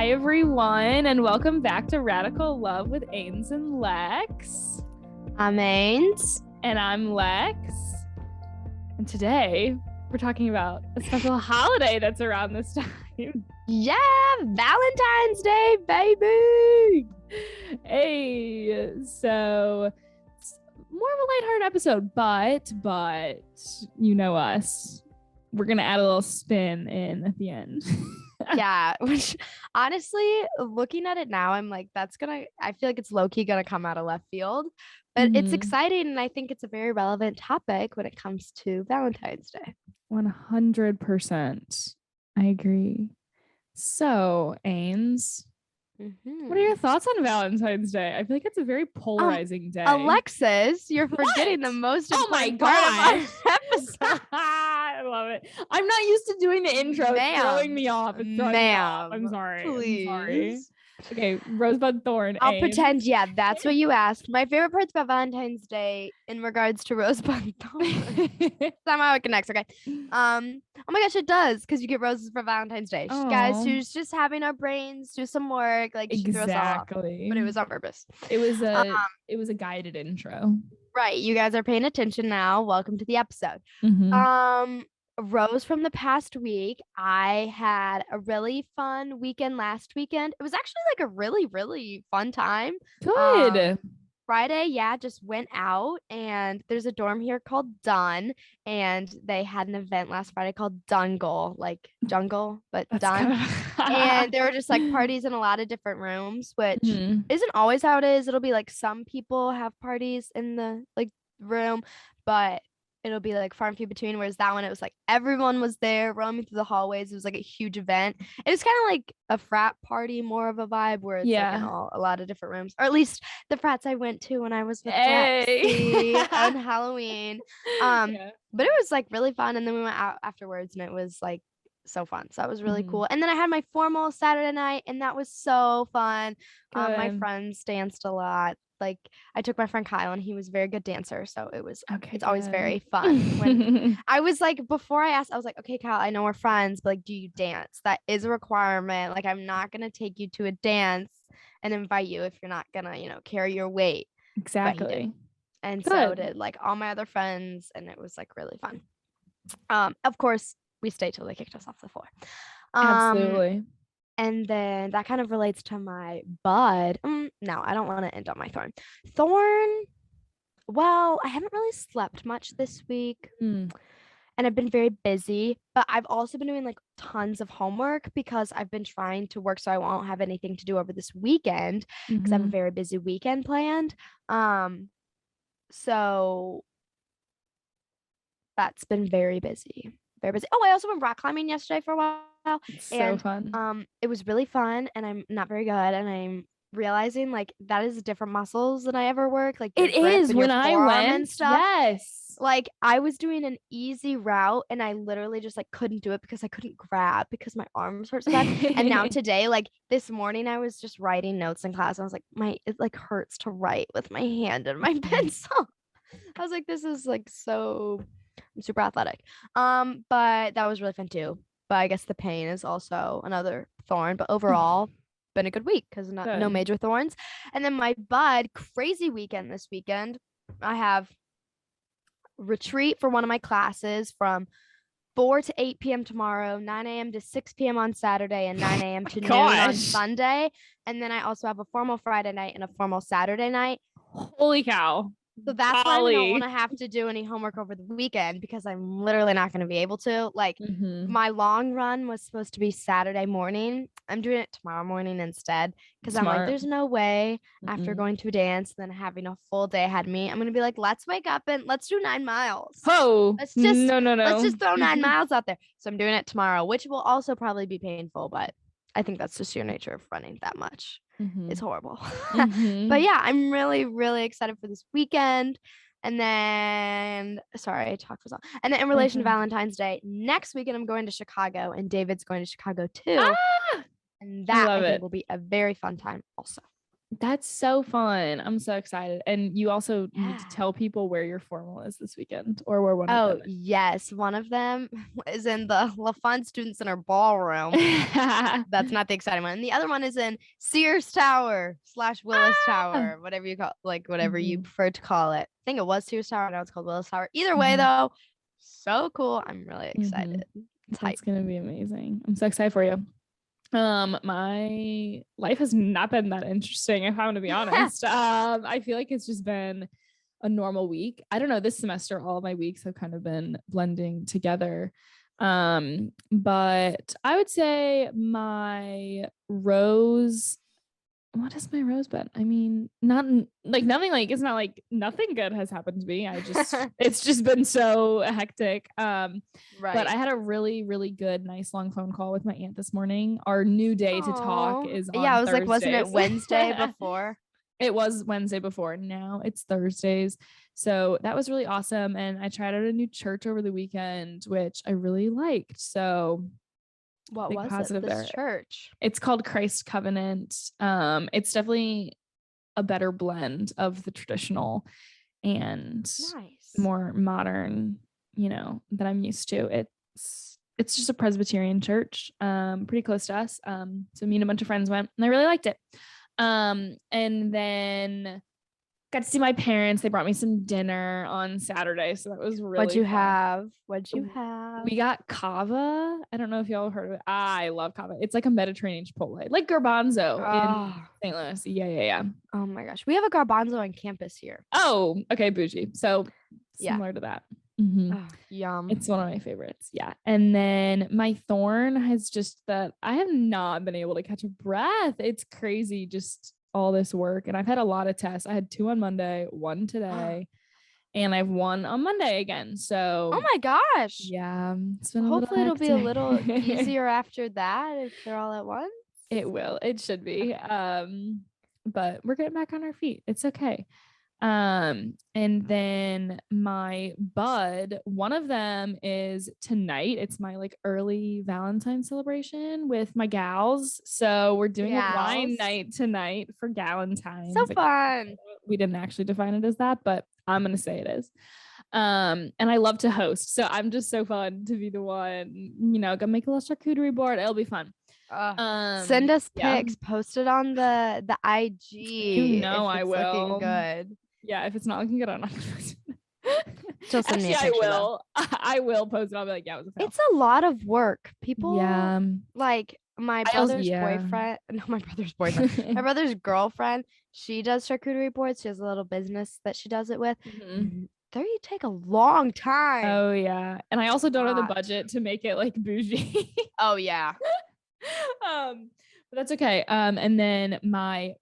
Hi, everyone, and welcome back to Radical Love with Ains and Lex. I'm Ains. And I'm Lex. And today, we're talking about a special holiday that's around this time. Yeah, Valentine's Day, baby! Hey, so it's more of a lighthearted episode, but you know us. We're going to add a little spin in at the end. Yeah, which honestly, looking at it now, I'm like, I feel like it's low-key gonna come out of left field, but it's exciting, and I think it's a very relevant topic when it comes to Valentine's Day. 100%. I agree. So, Ains, what are your thoughts on Valentine's Day? I feel like it's a very polarizing day. Alexis, you're forgetting the most important part of our episode. I love it. I'm not used to doing the intro. It's throwing me off. I'm sorry. Please. I'm sorry. Okay, Rosebud Thorn. I'll pretend, yeah, that's what you asked. My favorite parts about Valentine's Day in regards to Rosebud Thorn. Somehow it connects, okay? Oh my gosh, it does, because you get roses for Valentine's Day. Guys, she's just having our brains do some work. Like, she threw us off, but it was on purpose. It was a guided intro. Right, you guys are paying attention now. Welcome to the episode. Rose from the past week. I had a really fun weekend last weekend. It was actually like a really, really fun time. Good. Friday, just went out, and there's a dorm here called Dun, and they had an event last Friday called Dungle, like jungle, but Dun. And there were just like parties in a lot of different rooms, which isn't always how it is. It'll be like some people have parties in the like room, but it'll be like far and few between, whereas that one, it was like everyone was there roaming through the hallways. It was like a huge event. It was kind of like a frat party, more of a vibe, where it's like in a lot of different rooms, or at least the frats I went to when I was with Lexi on Halloween. But it was like really fun, and then we went out afterwards, and it was like so fun. So that was really cool. And then I had my formal Saturday night, and that was so fun. My friends danced a lot. Like, I took my friend Kyle, and he was a very good dancer, so it was it's always very fun. When I was like, before I asked, I was like, okay, Kyle, I know we're friends, but like, do you dance? That is a requirement. Like, I'm not gonna take you to a dance and invite you if you're not gonna, carry your weight. Exactly. And so did like all my other friends, and it was like really fun. Of course, we stayed till they kicked us off the floor. Absolutely. And then that kind of relates to my bud. No, I don't want to end on my thorn. Well, I haven't really slept much this week. And I've been very busy, but I've also been doing like tons of homework because I've been trying to work so I won't have anything to do over this weekend because I have a very busy weekend planned. So that's been very busy. Very busy. Oh, I also went rock climbing yesterday for a while. So fun. It was really fun, and I'm not very good, and I'm realizing like that is different muscles than I ever work. Like it is when I went and stuff. Yes. Like, I was doing an easy route, and I literally just like couldn't do it because I couldn't grab because my arms hurt so bad. And now today, like this morning, I was just writing notes in class. And I was like, it like hurts to write with my hand and my pencil. I was like, this is like I'm super athletic. But that was really fun too. But I guess the pain is also another thorn. But overall, been a good week because no major thorns. And then my bud, crazy weekend this weekend. I have retreat for one of my classes from 4 to 8 p.m. tomorrow, 9 a.m. to 6 p.m. on Saturday, and 9 a.m. to noon on Sunday. And then I also have a formal Friday night and a formal Saturday night. Holy cow. So that's why I don't want to have to do any homework over the weekend because I'm literally not going to be able to. Like, my long run was supposed to be Saturday morning. I'm doing it tomorrow morning instead because I'm like, there's no way after going to a dance and then having a full day ahead of me, I'm going to be like, let's wake up and let's do 9 miles. Oh, let's just no. Let's just throw 9 miles out there. So I'm doing it tomorrow, which will also probably be painful, but I think that's just your nature of running that much. It's horrible. But yeah, I'm really, really excited for this weekend. And then, sorry, I talked for so long. And then in relation to Valentine's Day, next weekend I'm going to Chicago, and David's going to Chicago too. And that I think will be a very fun time also. That's so fun. I'm so excited. And you also need to Yeah. tell people where your formal is this weekend or where one of Oh, them yes. One of them is in the LaFon Student Center ballroom. is. That's not the exciting one. And the other one is in Sears Tower / Willis Ah! Tower, whatever you call, like whatever you Mhm, prefer to call it. I think it was Sears Tower. Now it's called Willis Tower. Either way, mhm, though, so cool. I'm really mhm. excited. It's hype. That's gonna be amazing. I'm so excited for you. My life has not been that interesting, if I'm gonna be honest. I feel like it's just been a normal week. I don't know, this semester all of my weeks have kind of been blending together. But I would say my rose what has my rose been? I mean, not like nothing, like it's not like nothing good has happened to me. It's just been so hectic. But Right. I had a really, really good, nice long phone call with my aunt this morning. Our new day to talk Oh, is yeah. on I was like, wasn't it Thursdays. Wednesday before? It was Wednesday before. Now it's Thursdays. So that was really awesome. And I tried out a new church over the weekend, which I really liked. So What big was it? positive This there. church. It's called Christ Covenant. It's definitely a better blend of the traditional and Nice. more modern, that I'm used to. It's just a Presbyterian church, pretty close to us. So me and a bunch of friends went, and I really liked it. And then got to see my parents. They brought me some dinner on Saturday, so that was What'd really you fun. have? What'd you have? We got kava. I don't know if y'all heard of it. I love kava. It's like a Mediterranean Chipotle, like garbanzo in Oh, St. Louis. Yeah, yeah, yeah. oh my gosh. We have a garbanzo on campus here. Oh, okay, bougie. So Yeah. similar to that. Mhm. Oh, yum. It's one of my favorites. Yeah. And then my thorn has just that I have not been able to catch a breath. It's crazy, just all this work. And I've had a lot of tests. I had 2 on Monday, 1 today, and I have 1 on Monday again. Oh So my gosh. yeah, it's been a little Hopefully it'll be a little hectic. easier after that if they're all at once. It will. It should be. Okay. But we're getting back on our feet. It's okay. And then my bud, one of them is tonight. It's my like early Valentine celebration with my gals. So we're doing a wine Gals. night tonight for Galentine. So fun. We didn't actually define it as that, but I'm gonna say it is. And I love to host. So I'm just so fun to be the one, gonna make a little charcuterie board. It'll be fun. Send us Yeah. pics. Post it on the IG if I it's looking will. good. Yeah, if it's not looking good, I'm not gonna post it. She'll send me a Actually, I picture though. will. I will post it. I'll be like, yeah, it was a fail. It's a lot of work. People Yeah. like my I also, brother's yeah. boyfriend. No, my brother's boyfriend. My brother's girlfriend. She does charcuterie boards. She has a little business that she does it with. Mhm. They take a long time. Oh yeah. And I also don't have the Lot. budget to make it like bougie. Oh yeah. But that's okay. And then my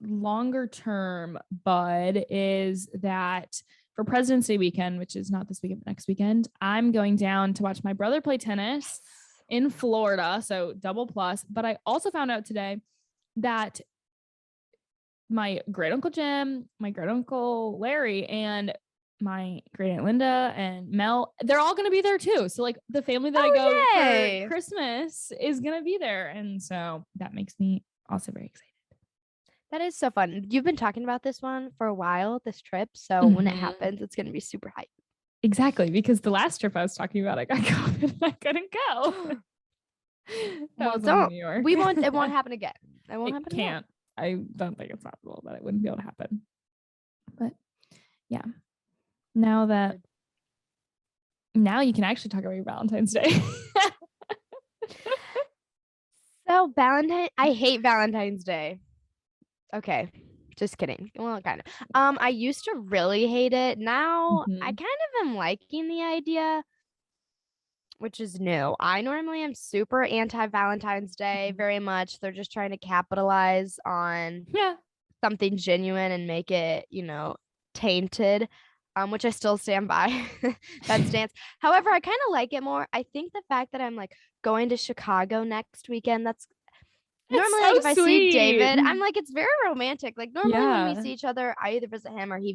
longer term bud is that for President's Day weekend, which is not this weekend, but next weekend, I'm going down to watch my brother play tennis in Florida. So double plus. But I also found out today that my great uncle Jim, my great uncle Larry, and my great aunt Linda and Mel, they're all going to be there too. So like the family that I go yay. for Christmas is going to be there. And so that makes me also very excited. That is so fun. You've been talking about this one for a while, this trip. So when it happens, it's going to be super hype. Exactly. Because the last trip I was talking about, I got COVID and I couldn't go. Well, don't. New York. It won't happen again. It won't happen can't. again. I don't think it's possible that it wouldn't be able to happen. But yeah. Now you can actually talk about your Valentine's Day. So I hate Valentine's Day. Okay, just kidding. Well, kind of. I used to really hate it. Now I kind of am liking the idea, which is new. I normally am super anti-Valentine's Day, very much. They're just trying to capitalize on something genuine and make it, tainted. Which I still stand by that stance. However, I kind of like it more. I think the fact that I'm like going to Chicago next weekend, that's normally so like if I see sweet. David, I'm like, it's very romantic. Like normally when we Yeah. see each other, I either visit him or he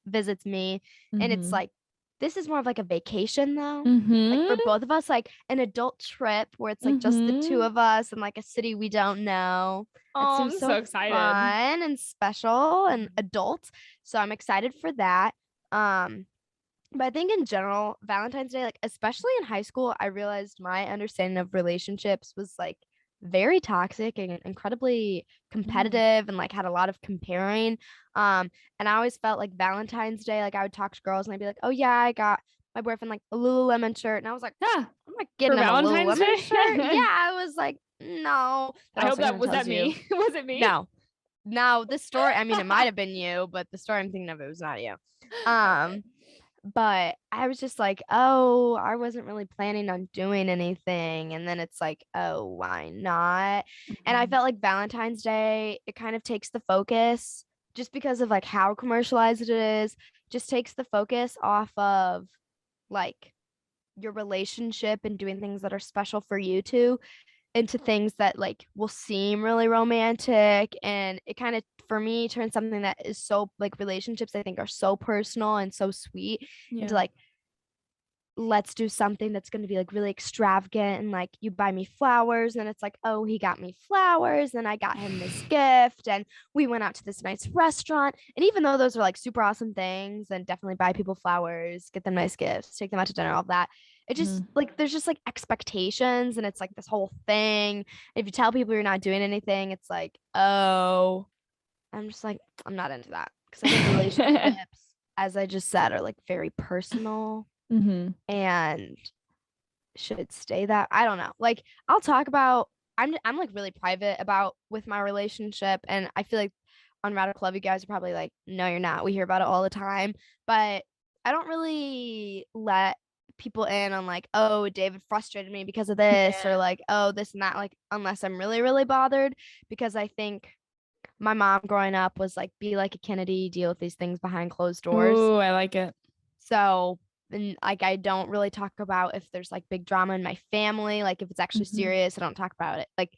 visits me. And it's like this is more of like a vacation though. Like for Mm-hmm. both of us, like an adult trip where it's like just the two Mm-hmm. of us in like a city we don't know. It Oh, seems I'm so so excited. fun and special and adult. So I'm excited for that. Um, but I think in general, Valentine's Day, like especially in high school, I realized my understanding of relationships was like very toxic and incredibly Mm. competitive and like had a lot of comparing. And I always felt like Valentine's Day, like I would talk to girls and I'd be like, "Oh yeah, I got my boyfriend like a Lululemon shirt," and I was like, Yeah, "I'm not for getting him a Valentine's Lululemon Day. shirt." Yeah, I was like, "No." That I hope also that kind of was that tells you, me. Was it me? no, no. This story, I mean, it might have been you, but the story I'm thinking of, it was not you. Okay. Um, but I was just like, oh, I wasn't really planning on doing anything. And then it's like, oh, why not? And I Mhm. felt like Valentine's Day, it kind of takes the focus just because of like how commercialized it is, just takes the focus off of like your relationship and doing things that are special for you two into things that like will seem really romantic, and it kind of for me turns something that is so like relationships I think are so personal and so sweet into Yeah. like, let's do something that's going to be like really extravagant, and like you buy me flowers and it's like, oh, he got me flowers and I got him this gift and we went out to this nice restaurant. And even though those are like super awesome things and definitely buy people flowers, get them nice gifts, take them out to dinner, all that, it just Mhm. like there's just like expectations and it's like this whole thing. If you tell people you're not doing anything, it's like, oh, I'm just like, I'm not into that because I think relationships, as I just said, are like very personal Mhm. and should stay that. I don't know. Like I'll talk about, I'm like really private about with my relationship, and I feel like on Radical Love you guys are probably like, no, you're not. We hear about it all the time, but I don't really let people in on like, oh, David frustrated me because of this, or Yeah. like, oh, this and that, like unless I'm really really bothered, because I think my mom growing up was like, be like a Kennedy, deal with these things behind closed doors. Ooh, I like it. So, and like, I don't really talk about if there's like big drama in my family. Like, if it's actually Mhm. serious, I don't talk about it. Like,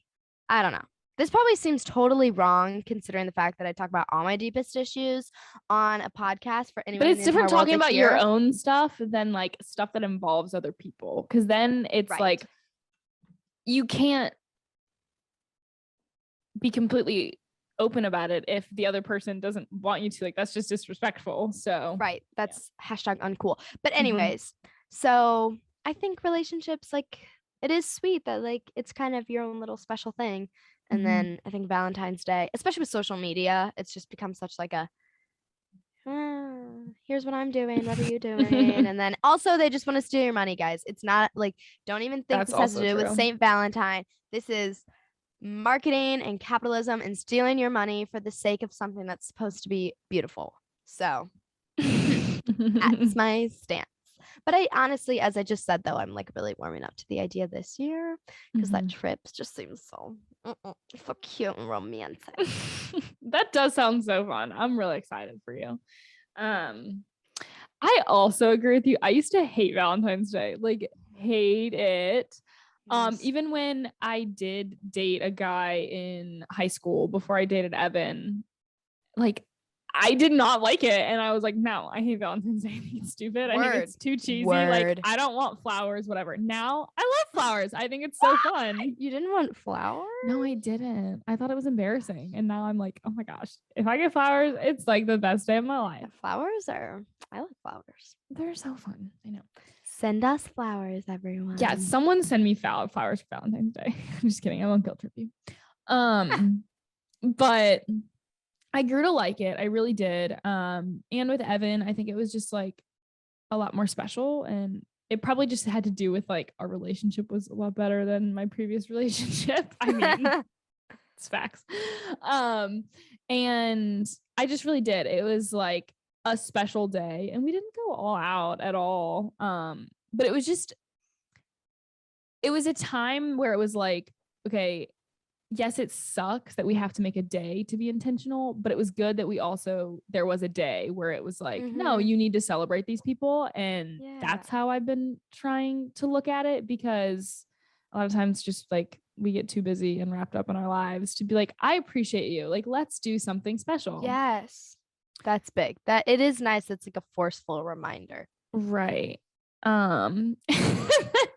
I don't know. This probably seems totally wrong considering the fact that I talk about all my deepest issues on a podcast for But anyone in it's the different entire world talking to about your hear. own stuff than like stuff that involves other people. Cause then it's Right. like you can't be completely open about it if the other person doesn't want you to. Like that's just disrespectful. So Right. yeah. That's hashtag uncool. But Mhm. anyways, so I think relationships, like, it is sweet that like it's kind of your own little special thing. And Mhm. then I think Valentine's Day, especially with social media, it's just become such like a, here's what I'm doing, what are you doing? And then also they just want to steal your money, guys. It's not like, don't even think That's this has to also do with true. Saint Valentine. This is marketing and capitalism and stealing your money for the sake of something that's supposed to be beautiful. So that's my stance. But I honestly, as I just said, though, I'm like really warming up to the idea this year because that Mhm. trip just seems so so cute and romantic. That does sound so fun. I'm really excited for you. Um, I also agree with you. I used to hate Valentine's Day, like hate it. Yes. Even when I did date a guy in high school before I dated Evan, like I did not like it. And I was like, no, I hate Valentine's Day. I think it's stupid. I think Word. it's too cheesy. Like, Word. I don't want flowers, whatever. Now I love flowers. I think it's so fun. You didn't want flowers? No, I didn't. I thought it was embarrassing. And now I'm like, oh my gosh, if I get flowers, it's like the best day of my life. Flowers are, I like flowers. They're so fun. I know. Send us flowers, everyone. Yeah, someone send me flowers for Valentine's Day. I'm just kidding. I won't guilt trip you. But I grew to like it. I really did. And with Evan, I think it was just like a lot more special, and it probably just had to do with like our relationship was a lot better than my previous relationship. I mean, it's facts. And I just really did. It was like a special day, and we didn't go all out at all. But it was just it was a time where it was like, okay, yes, it sucks that we have to make a day to be intentional, but it was good that we also, there was a day where it was like, no, Mm-hmm. you need to celebrate these people. And Yeah. that's how I've been trying to look at it, because a lot of times just like we get too busy and wrapped up in our lives to be like, I appreciate you. Like, let's do something special. Yes. That's big. That it is nice. It's like a forceful reminder. Right.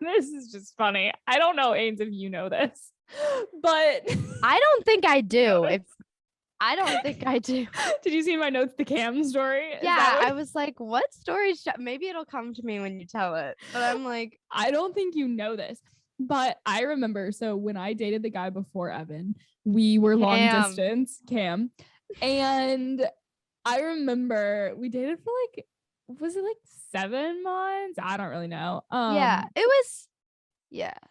This is just funny. I don't know, Ains, if you know this, but I don't think I do. I don't think I do. did you see my notes, the Cam story? Yeah, I was like, what story? Maybe it'll come to me when you tell it. But I'm like, I don't think you know this, but I remember. So when I dated the guy before Evan, we were long distance, Cam, and I remember we dated for like, was it like 7 months? I don't really know. yeah, it was,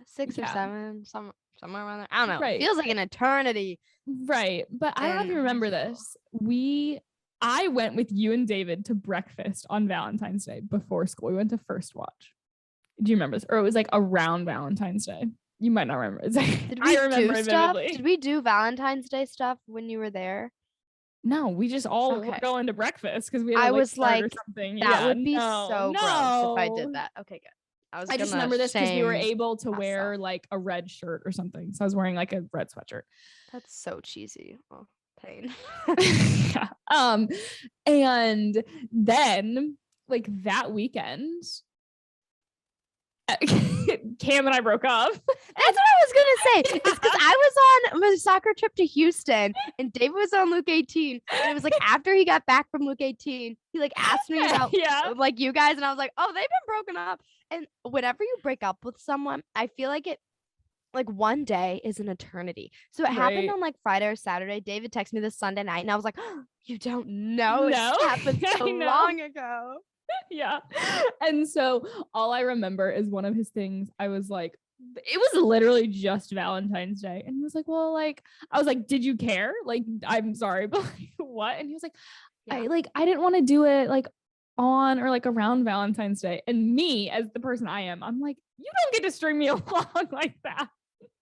6 or 7, somewhere around there. I don't know. Right. It feels like an eternity. Right. But I don't know if you remember this. I went with you and David to breakfast on Valentine's Day before school. We went to First Watch. Do you remember this? Or it was like around Valentine's Day. You might not remember. Did we do stuff? Did we do Valentine's Day stuff when you were there? No, we just all were going to breakfast because we had I was like, or something. That would be so gross if I did that. Okay, good. I just remember this because we were able to wear like a red shirt or something. So I was wearing like a red sweatshirt. That's so cheesy. Oh, pain. Yeah. And then like that weekend, Cam and I broke up. That's what I was gonna say. It's because I was on a soccer trip to Houston and David was on Luke 18. And it was like after he got back from Luke 18, he like asked me about like you guys, and I was like, oh, they've been broken up. And whenever you break up with someone, I feel like it like one day is an eternity. So it happened on like Friday or Saturday. David texted me this Sunday night, and I was like, oh, you don't know. It happened so long ago. Yeah. And so all I remember is one of his things. I was like, it was literally just Valentine's Day. And he was like, well, like, I was like, did you care? Like, I'm sorry, but like, what? And he was like, I didn't want to do it like on or like around Valentine's Day. And me, as the person I am, I'm like, you don't get to string me along like that.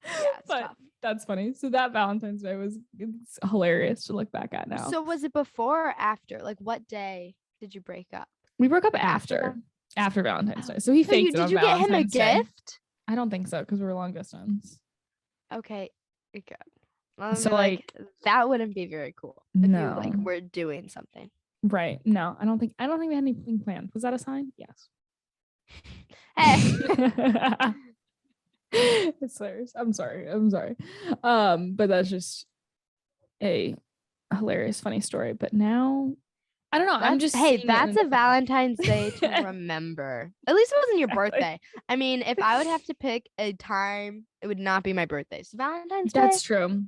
Yeah, but tough. That's funny. So that Valentine's Day it's hilarious to look back at now. So was it before or after? Like, what day did you break up? We broke up after Valentine's Day. So he faked it on Valentine's Day. Did you get him a gift? I don't think so because we were long distance. Okay, good. So like that wouldn't be very cool. If you like were doing something. Right. No, I don't think we had anything planned. Was that a sign? Yes. Hey. It's hilarious. I'm sorry. But that's just a hilarious, funny story. But now I don't know. That's a Valentine's Day to remember. At least it wasn't your birthday. I mean, if I would have to pick a time, it would not be my birthday. So Valentine's Day. That's true.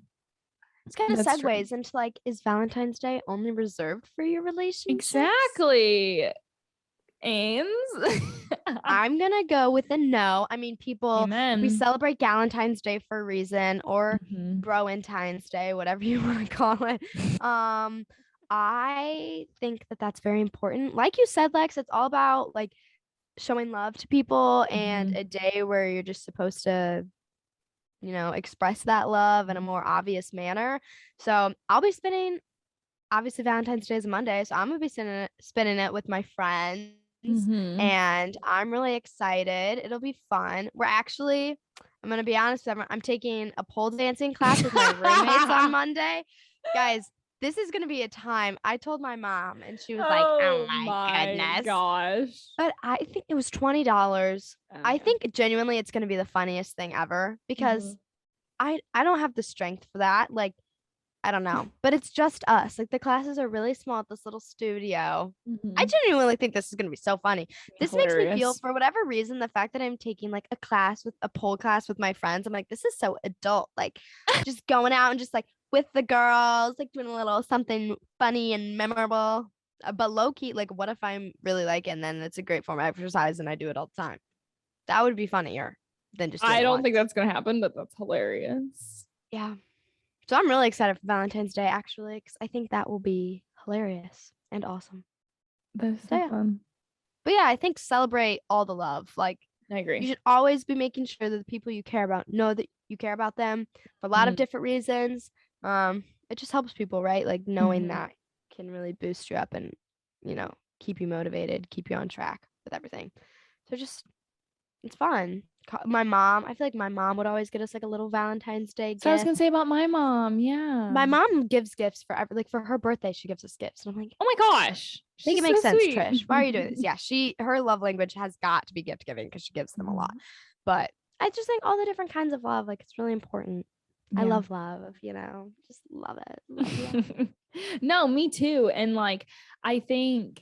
It's kind of segues into like, is Valentine's Day only reserved for your relationship? Exactly. Ains. I'm gonna go with a no. I mean, people, we celebrate Galentine's Day for a reason, or Broentine's Day, whatever you want to call it. I think that that's very important. Like you said, Lex, it's all about like showing love to people and a day where you're just supposed to, express that love in a more obvious manner. So I'll be spending, obviously Valentine's Day is a Monday, so I'm gonna be spending it with my friends. And I'm really excited. It'll be fun. I'm gonna be honest, I'm taking a pole dancing class with my roommates on Monday. Guys, this is gonna be a time. I told my mom and she was like, oh my goodness. Gosh. But I think it was $20. I think genuinely it's gonna be the funniest thing ever because I don't have the strength for that. Like, I don't know, but it's just us. Like the classes are really small at this little studio. I genuinely think this is going to be so funny. This makes me feel, for whatever reason, the fact that I'm taking like a pole class with my friends, I'm like, this is so adult. Like just going out and just like with the girls, like doing a little something funny and memorable. But low key, like what if I'm really like, and then it's a great form of exercise and I do it all the time. That would be funnier than just. I don't think that's going to happen, but that's hilarious. Yeah. So I'm really excited for Valentine's Day, actually, because I think that will be hilarious and awesome. That's so fun. But yeah, I think celebrate all the love. Like, I agree. You should always be making sure that the people you care about know that you care about them for a lot of different reasons. It just helps people, right? Like knowing that can really boost you up and, keep you motivated, keep you on track with everything. So it's fun. I feel like my mom would always get us like a little Valentine's Day gift. So I was gonna say about my mom. Yeah. My mom gives gifts for her birthday. She gives us gifts. And I'm like, oh my gosh. Make it She's make so sense, sweet. Trish. Why are you doing this? Yeah, her love language has got to be gift giving because she gives them a lot. But I just think all the different kinds of love, like it's really important. I love love, just love it. Love. No, me too. And like, I think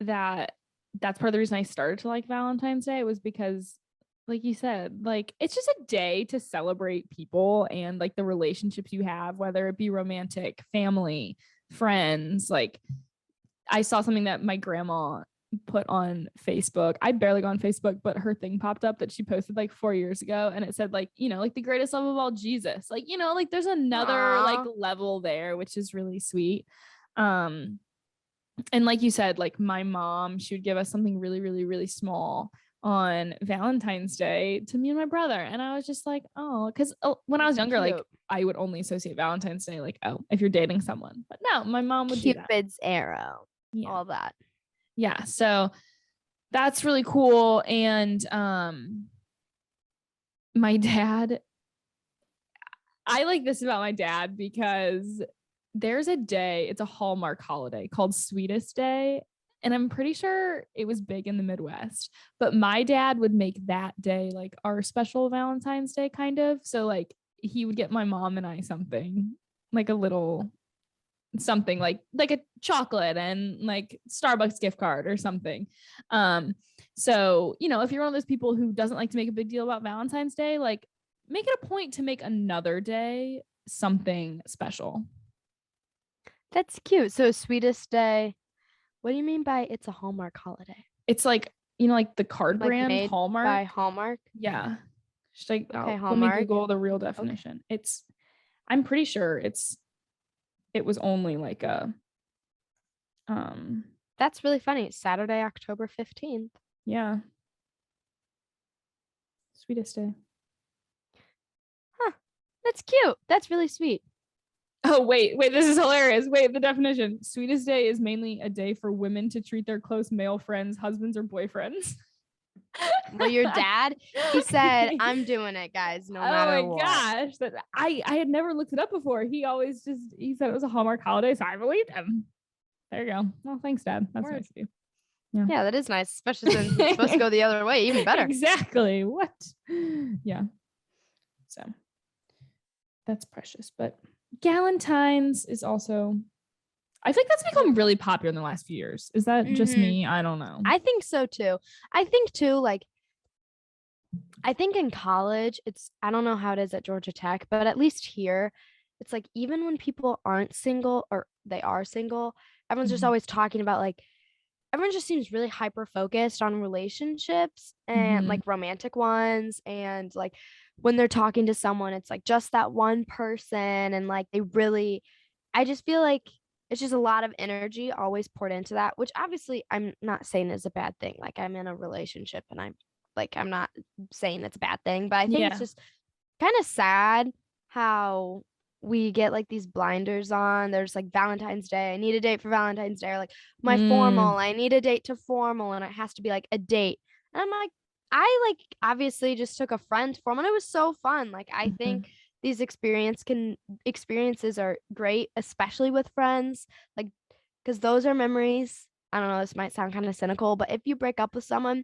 that that's part of the reason I started to like Valentine's Day was because, like you said, like it's just a day to celebrate people and like the relationships you have, whether it be romantic, family, friends. Like I saw something that my grandma put on Facebook. I barely go on Facebook, but her thing popped up that she posted like 4 years ago, and it said like, like the greatest love of all, Jesus. Like, like there's another like level there, which is really sweet. And like you said, like my mom, she would give us something really, really, really small on Valentine's Day to me and my brother. And I was just like, oh, because when I was younger, like I would only associate Valentine's Day, like, oh, if you're dating someone. But no, my mom would do that. Cupid's arrow, all that. Yeah. So that's really cool. And my dad, I like this about my dad because there's a day, it's a Hallmark holiday called Sweetest Day. And I'm pretty sure it was big in the Midwest, but my dad would make that day like our special Valentine's Day kind of. So like he would get my mom and I something like a little something like a chocolate and like Starbucks gift card or something. So, if you're one of those people who doesn't like to make a big deal about Valentine's Day, like make it a point to make another day something special. That's cute. So Sweetest Day. What do you mean by it's a Hallmark holiday? It's like, like the card like brand made Hallmark. By Hallmark? Yeah. Just like, okay, let me Hallmark. Google the real definition. Okay. I'm pretty sure it was only like a That's really funny. Saturday, October 15th. Yeah. Sweetest Day. Huh. That's cute. That's really sweet. Oh, wait, this is hilarious. Wait, the definition. Sweetest Day is mainly a day for women to treat their close male friends, husbands, or boyfriends. Well, your dad, he said, I'm doing it, guys, no matter what. Oh my gosh. I had never looked it up before. He said it was a Hallmark holiday, so I believed him. There you go. Well, thanks, Dad. That's nice of you. Yeah, that is nice, especially since it's supposed to go the other way. Even better. Exactly. What? Yeah. So that's precious. But Galentine's is also, I think that's become really popular in the last few years. Is that just me? I don't know. I think so too. I think too, like, I think in college, I don't know how it is at Georgia Tech, but at least here, it's like even when people aren't single or they are single, everyone's just always talking about like, everyone just seems really hyper focused on relationships and like romantic ones. And like when they're talking to someone, it's like just that one person. And like I just feel like it's just a lot of energy always poured into that, which obviously I'm not saying is a bad thing. Like I'm in a relationship and I'm not saying it's a bad thing, but I think it's just kind of sad how we get like these blinders on. There's like Valentine's Day. I need a date for Valentine's Day. Or like my formal, I need a date to formal, and it has to be like a date. And I'm like, I like obviously just took a friend to formal, and it was so fun. Like I think these experiences are great, especially with friends, like because those are memories. I don't know, this might sound kind of cynical, but if you break up with someone,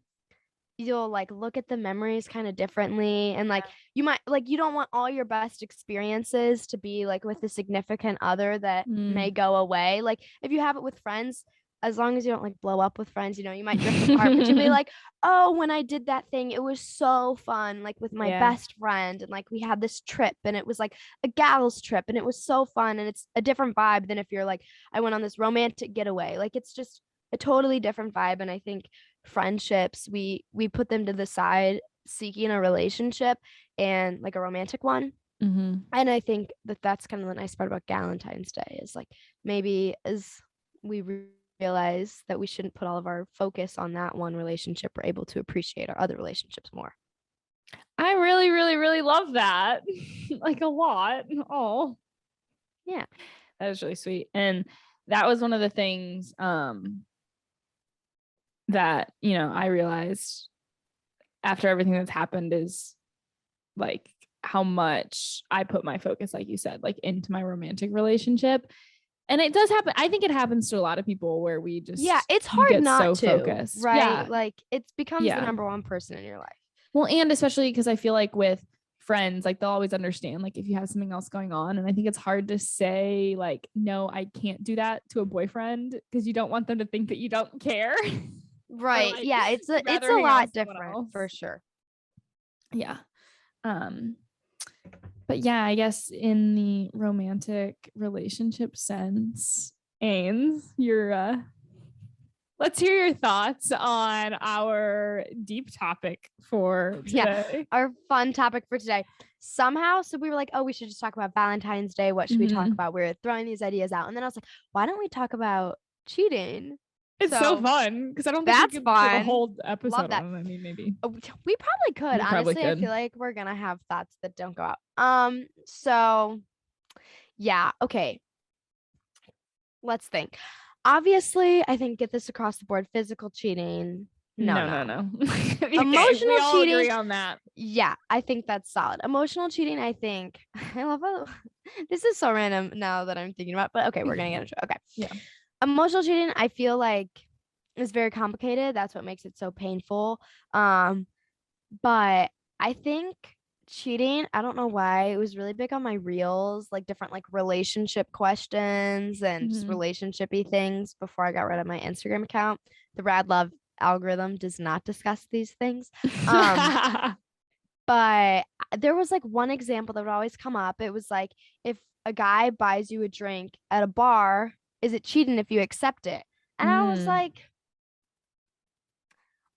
you'll like look at the memories kind of differently, and like you might like you don't want all your best experiences to be like with a significant other that may go away. Like if you have it with friends, as long as you don't like blow up with friends, you might drift apart, but you'll be like, oh, when I did that thing, it was so fun, like with my best friend, and like we had this trip and it was like a gals trip and it was so fun, and it's a different vibe than if you're like, I went on this romantic getaway. Like it's just a totally different vibe. And I think friendships, we put them to the side seeking a relationship and like a romantic one. And I think that's kind of the nice part about Galentine's Day is like maybe as we realize that we shouldn't put all of our focus on that one relationship, we're able to appreciate our other relationships more. I really, really, really love that. Like a lot. Oh, yeah, that was really sweet. And that was one of the things that, I realized after everything that's happened is like how much I put my focus, like you said, like into my romantic relationship. And it does happen. I think it happens to a lot of people where we just it's you hard get not so to, focused. right? Yeah. Like it becomes the Yeah. number one person in your life. Well, and especially because I feel like with friends, like they'll always understand like if you have something else going on. And I think it's hard to say like, no, I can't do that to a boyfriend because you don't want them to think that you don't care. Right. Like, yeah, it's a lot different for sure. Yeah. But yeah, I guess in the romantic relationship sense, Ains, let's hear your thoughts on our deep topic for today. Our fun topic for today. Somehow, so we were like, oh, we should just talk about Valentine's Day. What should we talk about? We're throwing these ideas out. And then I was like, why don't we talk about cheating? It's so fun because I don't think that's we could fun. do a whole episode Love that. on it. I mean, maybe we probably could. Honestly, I feel like we're gonna have thoughts that don't go out. So yeah, okay. Let's think. Obviously, I think get this across the board. Physical cheating. No. Okay, emotional we all cheating. Agree on that. Yeah, I think that's solid. Emotional cheating, I think. I love how this is so random now that I'm thinking about, but okay, we're gonna get into it. Okay. Yeah. Emotional cheating, I feel like is very complicated. That's what makes it so painful. But I think cheating, I don't know why, it was really big on my reels, like different like relationship questions and just relationshipy things before I got rid of my Instagram account. The Rad Love algorithm does not discuss these things. But there was like one example that would always come up. It was like, if a guy buys you a drink at a bar, is it cheating if you accept it? And I was like,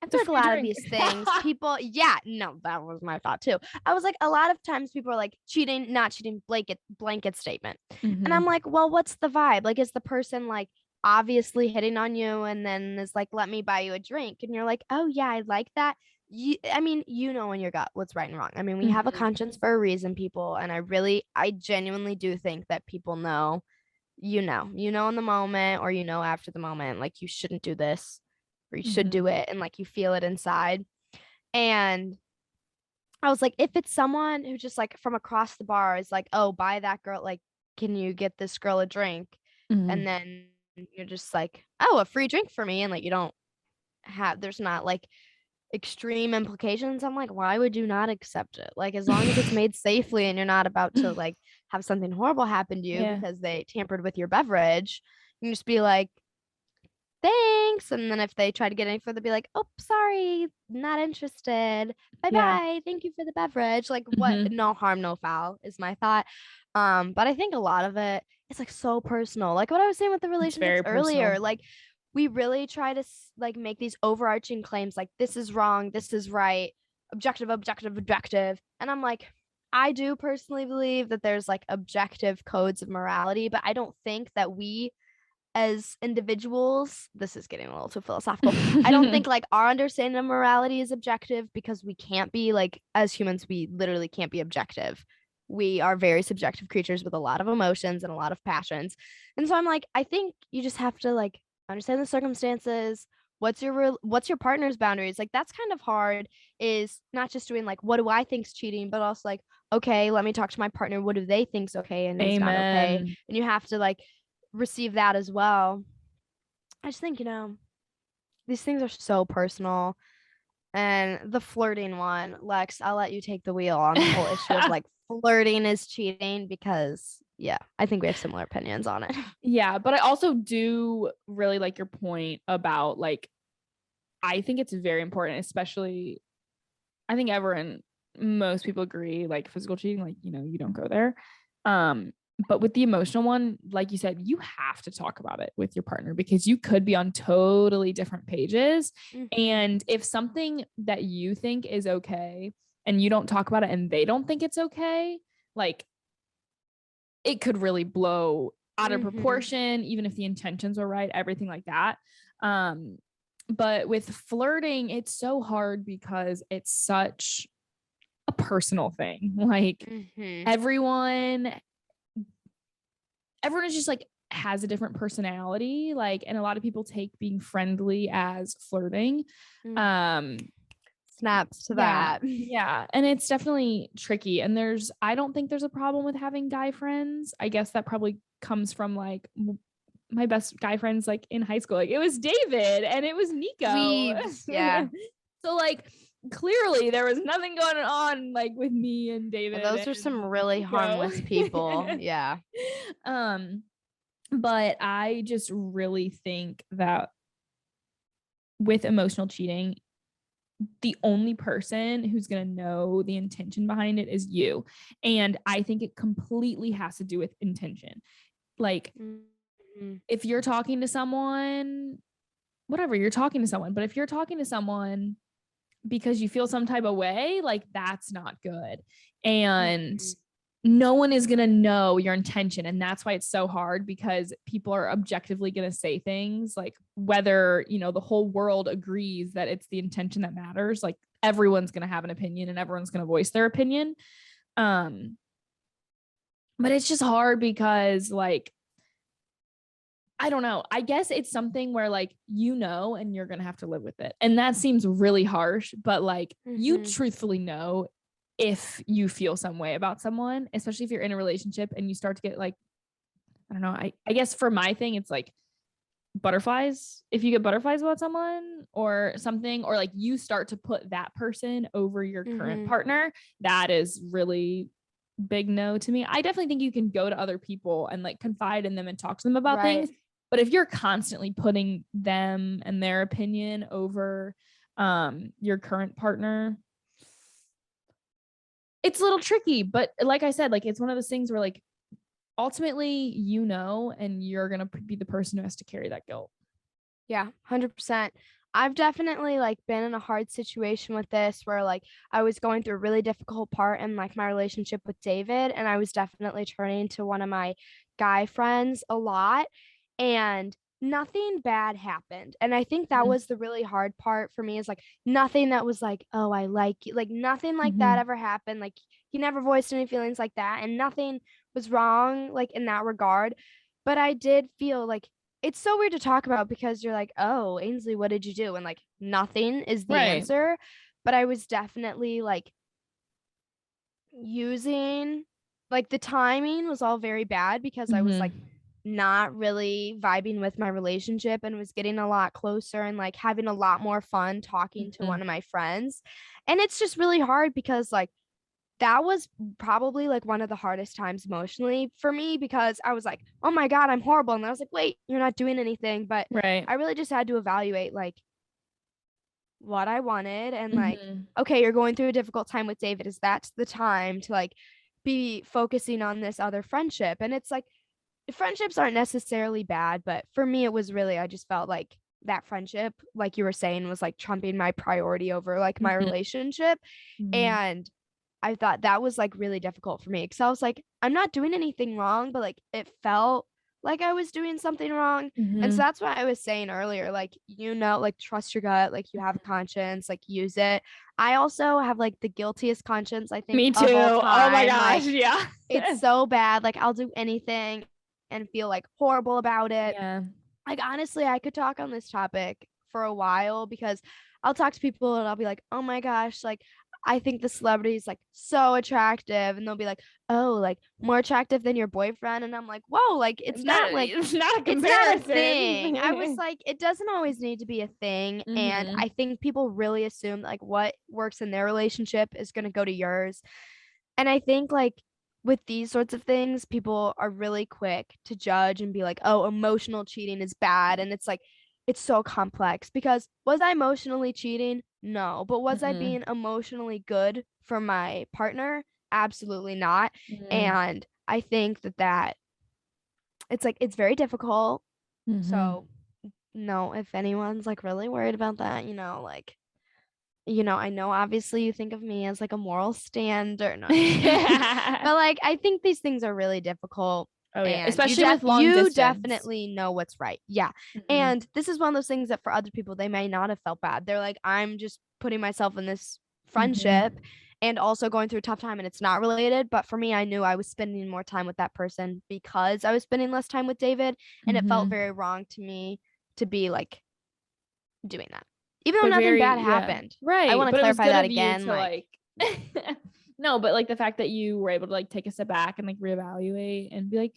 I feel like a lot of these things, people, that was my thought too. I was like, a lot of times people are like cheating, not cheating, blanket statement. And I'm like, well, what's the vibe? Like, is the person like obviously hitting on you and then is like, let me buy you a drink? And you're like, oh yeah, I like that. I mean, you know in your gut what's right and wrong. I mean, we have a conscience for a reason, people. And I genuinely do think that people know, in the moment or after the moment, like you shouldn't do this or you should do it, and like you feel it inside. And I was like, if it's someone who just like from across the bar is like, oh, buy that girl, like, can you get this girl a drink? And then you're just like, oh, a free drink for me, and like you don't there's not like extreme implications. I'm like, why would you not accept it? Like, as long as it's made safely and you're not about to like have something horrible happen to you because they tampered with your beverage, you can just be like, thanks. And then if they try to get any further, be like, oh, sorry, not interested. Bye. Thank you for the beverage. Like, what? No harm, no foul is my thought. But I think a lot of it is like so personal. Like what I was saying with the relationships earlier, like we really try to like make these overarching claims like this is wrong, this is right, objective. And I'm like, I do personally believe that there's like objective codes of morality, but I don't think that we as individuals, this is getting a little too philosophical. I don't think like our understanding of morality is objective because we can't be like, as humans, we literally can't be objective. We are very subjective creatures with a lot of emotions and a lot of passions. And so I'm like, I think you just have to like understand the circumstances. What's your partner's boundaries? Like that's kind of hard, is not just doing like, what do I think's cheating, but also like, okay, let me talk to my partner. What do they think's okay and is not okay? And you have to like receive that as well. I just think, these things are so personal. And the flirting one, Lex, I'll let you take the wheel on the whole issue of like flirting is cheating, because I think we have similar opinions on it. Yeah, but I also do really like your point about like, I think it's very important, especially I think most people agree, like physical cheating, like, you don't go there. But with the emotional one, like you said, you have to talk about it with your partner because you could be on totally different pages. And if something that you think is okay and you don't talk about it and they don't think it's okay, like it could really blow out of proportion, even if the intentions were right, everything like that. But with flirting, it's so hard because it's such a personal thing. Like everyone is just like has a different personality, like, and a lot of people take being friendly as flirting. snaps to Yeah. that. Yeah. And it's definitely tricky. And I don't think there's a problem with having guy friends. I guess that probably comes from like my best guy friends like in high school. Like it was David and it was Nico. Weebs, yeah. So like clearly there was nothing going on like with me and David. Those are and some really Nico. harmless people. Yeah. But I just really think that with emotional cheating, the only person who's going to know the intention behind it is you. And I think it completely has to do with intention. Like, if you're talking to someone, whatever, you're talking to someone, but if you're talking to someone because you feel some type of way, like that's not good. And no one is going to know your intention. And that's why it's so hard, because people are objectively going to say things like whether, the whole world agrees that it's the intention that matters. Like everyone's going to have an opinion and everyone's going to voice their opinion. But it's just hard because like, I don't know. I guess it's something where like, and you're going to have to live with it. And that seems really harsh, but like you truthfully know if you feel some way about someone, especially if you're in a relationship and you start to get like, I don't know. I guess for my thing, it's like butterflies. If you get butterflies about someone or something, or like you start to put that person over your current partner, that is really big no to me. I definitely think you can go to other people and like confide in them and talk to them about things. But if you're constantly putting them and their opinion over your current partner, it's a little tricky. But like I said, like it's one of those things where like ultimately, and you're going to be the person who has to carry that guilt. Yeah, 100%. I've definitely like been in a hard situation with this where like I was going through a really difficult part in like my relationship with David, and I was definitely turning to one of my guy friends a lot, and nothing bad happened. And I think that was the really hard part for me, is like nothing that was like, oh, I like you, like nothing like that ever happened. Like he never voiced any feelings like that, and nothing was wrong like in that regard. But I did feel like it's so weird to talk about, because you're like, oh, Ainsley, what did you do? And like nothing is the answer. But I was definitely like using, like the timing was all very bad, because I was like not really vibing with my relationship and was getting a lot closer and like having a lot more fun talking to one of my friends. And it's just really hard, because like that was probably like one of the hardest times emotionally for me, because I was like, oh my God, I'm horrible. And I was like, wait, you're not doing anything. But I really just had to evaluate like what I wanted, and like, okay, you're going through a difficult time with David. Is that the time to like be focusing on this other friendship? And it's like, friendships aren't necessarily bad, but for me, it was really, I just felt like that friendship, like you were saying, was like trumping my priority over like my relationship. And I thought that was like really difficult for me, because I was like, I'm not doing anything wrong, but like it felt like I was doing something wrong. And so that's what I was saying earlier, like, like trust your gut, like you have a conscience, like use it. I also have like the guiltiest conscience, I think, Me too. of all time. Oh my gosh. Like, yeah. it's so bad. Like I'll do anything and feel like horrible about it. Yeah. Like honestly, I could talk on this topic for a while, because I'll talk to people and I'll be like, oh my gosh, like I think the celebrity is like so attractive, and they'll be like, oh, like more attractive than your boyfriend. And I'm like, whoa, like it's not like, it's not a it's not a comparison. thing. I was like, it doesn't always need to be a thing. And I think people really assume like what works in their relationship is going to go to yours. And I think like with these sorts of things, people are really quick to judge and be like, oh, emotional cheating is bad. And it's like, it's so complex, because was I emotionally cheating? No. But was I being emotionally good for my partner? Absolutely not. And I think that it's like, it's very difficult. So, no, if anyone's like really worried about that, like, I know obviously you think of me as like a moral standard. No, but like I think these things are really difficult. Oh yeah, And especially with long distance. definitely know what's right. Yeah. And this is one of those things that for other people, they may not have felt bad. They're like, I'm just putting myself in this friendship and also going through a tough time, and it's not related. But for me, I knew I was spending more time with that person because I was spending less time with David, and it felt very wrong to me to be like doing that. Even though but nothing very- bad yeah. happened. Right. I want to but it was clarify good that of you again. to, like no, but like the fact that you were able to like take a step back and like reevaluate and be like,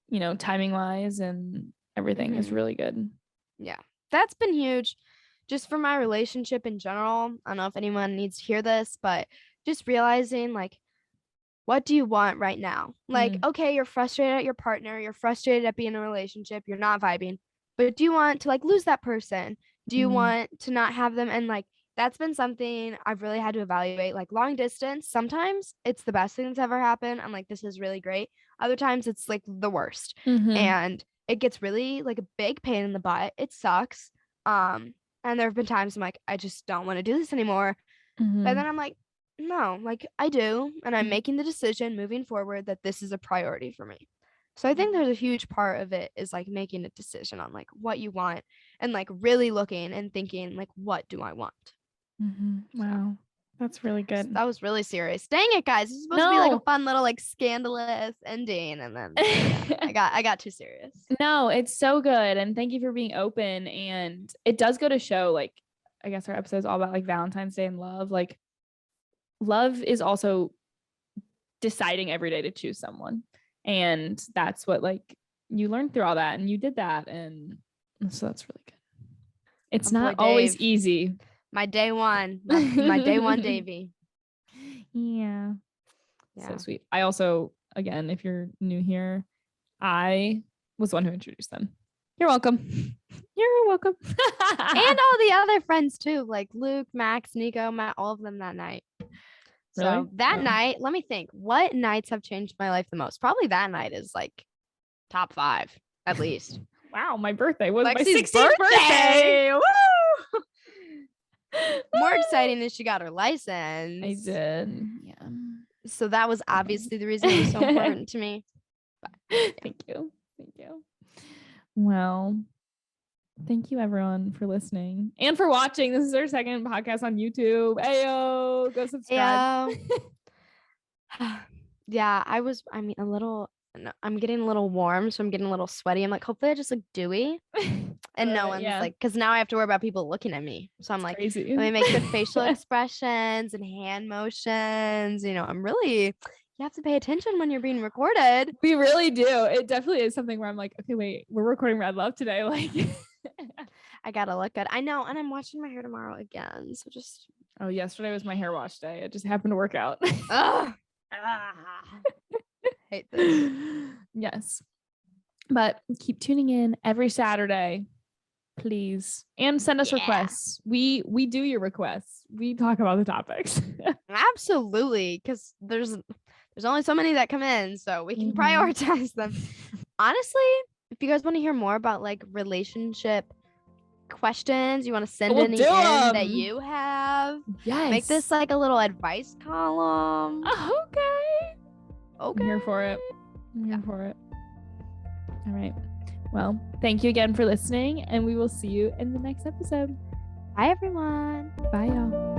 you know, timing wise and everything is really good. Yeah, that's been huge just for my relationship in general. I don't know if anyone needs to hear this, but just realizing like, what do you want right now? Like, okay, you're frustrated at your partner, you're frustrated at being in a relationship, you're not vibing, but do you want to like lose that person? Do you want to not have them? And like, that's been something I've really had to evaluate. Like, long distance, sometimes it's the best thing that's ever happened. I'm like, this is really great. Other times it's like the worst. And it gets really like a big pain in the butt. It sucks. And there have been times I'm like, I just don't want to do this anymore. But then I'm like, no, like I do. And I'm making the decision moving forward that this is a priority for me. So I think there's a huge part of it is like making a decision on like what you want and like really looking and thinking like, what do I want? Wow. That's really So good. that was really serious. Dang it, guys. It's supposed to be like a fun little like scandalous ending. And then I got too serious. No, it's so good. And thank you for being open. And it does go to show, like, I guess our episode is all about like Valentine's Day and love. Like, love is also deciding every day to choose someone. And that's what like you learned through all that. And you did that. And so that's really good. It's not always easy. My day one. My day one Davy. Yeah. So sweet. I also, again, if you're new here, I was the one who introduced them. You're welcome. You're welcome. And all the other friends too, like Luke, Max, Nico, Matt, all of them that night. So Really? that night, let me think. What nights have changed my life the most? Probably that night is like top 5, at least. Wow, my birthday was my Lexi's 16th birthday. Woo! More exciting is she got her license. I did. Yeah. So that was obviously the reason it was so important to me. But, yeah. Thank you. Well, thank you everyone for listening and for watching. This is our second podcast on YouTube. Ayo, go subscribe. Yeah, I'm getting a little warm, so I'm getting a little sweaty. I'm like, hopefully I just look dewy. And no one's like, because now I have to worry about people looking at me. So I'm like, crazy. let me make good facial expressions and hand motions. You know, you have to pay attention when you're being recorded. We really do. It definitely is something where I'm like, okay, wait, we're recording Red Love today. Like, I gotta look good. I know. And I'm washing my hair tomorrow again. So just. Oh, yesterday was my hair wash day. It just happened to work out. Hate this. Yes. But keep tuning in every Saturday, please. And send us requests. We do your requests. We talk about the topics. Absolutely. Because there's only so many that come in, so we can prioritize them. Honestly, if you guys want to hear more about like relationship questions, you want to send any in that you have. Yes. Make this like a little advice column. Okay. I'm here for it. All right. Well, thank you again for listening, and we will see you in the next episode. Bye, everyone. Bye, y'all.